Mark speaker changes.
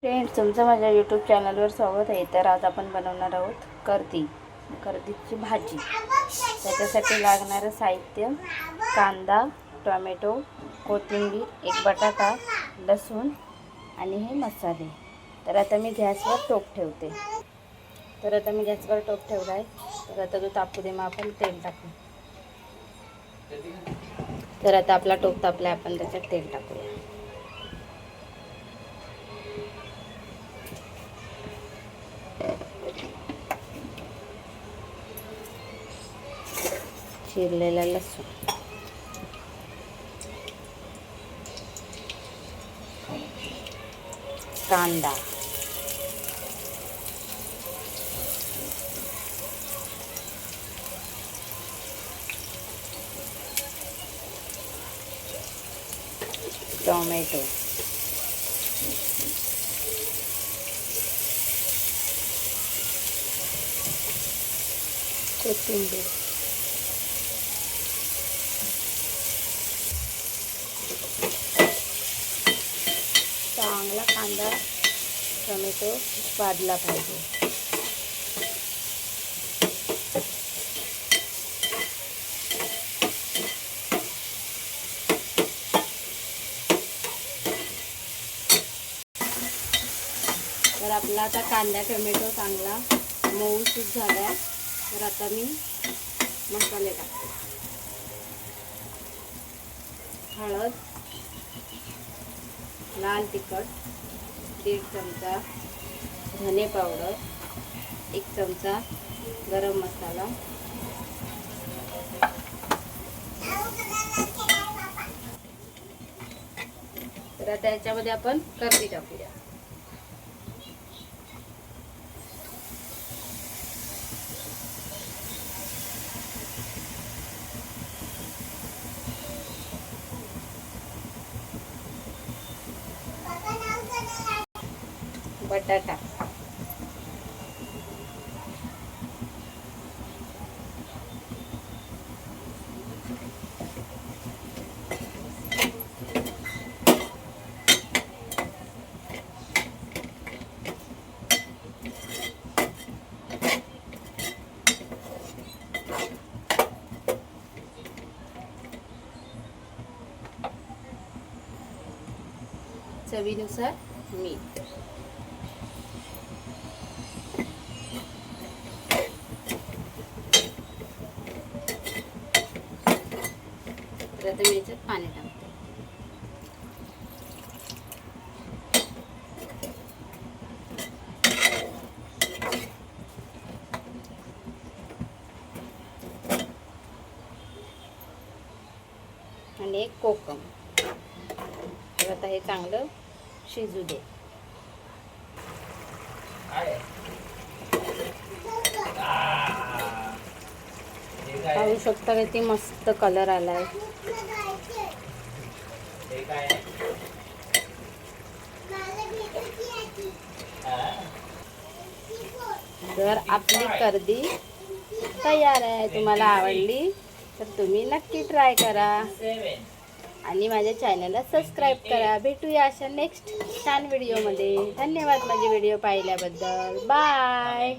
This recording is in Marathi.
Speaker 1: फ्रेंड्स, तुमचं माझ्या यूट्यूब चॅनलवर स्वागत आहे. तर आज आपण बनवणार आहोत कर्दीची भाजी. त्याच्यासाठी लागणारं साहित्य: कांदा, टोमॅटो, कोथिंबीर, एक बटाटा, लसूण आणि हे मसाले. तर आता मी गॅसवर टोप ठेवते. तर आता तो तापू दे. मग आपण तेल टाकू. तर आता आपला टोप तापला, आपण त्याच्यात तेल टाकूया. चिरलेला लसूण, कांदा, टोमॅटो, कोथिंबीर, चांगला कांदा टोमॅटो भाजला पाहिजे. तर आपला आता कांदा टोमॅटो चांगला मऊसूत झाला. तर आता मी मसाले टाकते. हळद, लाल तिखट 1.5 चमचा, धने पावडर 1 चमचा, गरम मसाला, तर आता याच्यामध्ये आपण कर्दी टाकूया. बटाटा, चवीनुसार मीठ. तर आता मी याच्यात पाणी टाकते. आणि एक कोकम. तर आता हे चांगलं शिजू दे. पाहू शकता किती मस्त कलर आलाय. तर आपली कर्दी तयार आहे. तुम्हाला आवडली तर तुम्ही नक्की ट्राय करा आणि माझ्या चॅनलला सबस्क्राईब करा. भेटूया अशा नेक्स्ट छान व्हिडिओमध्ये. धन्यवाद माझे व्हिडिओ पाहिल्याबद्दल. बाय.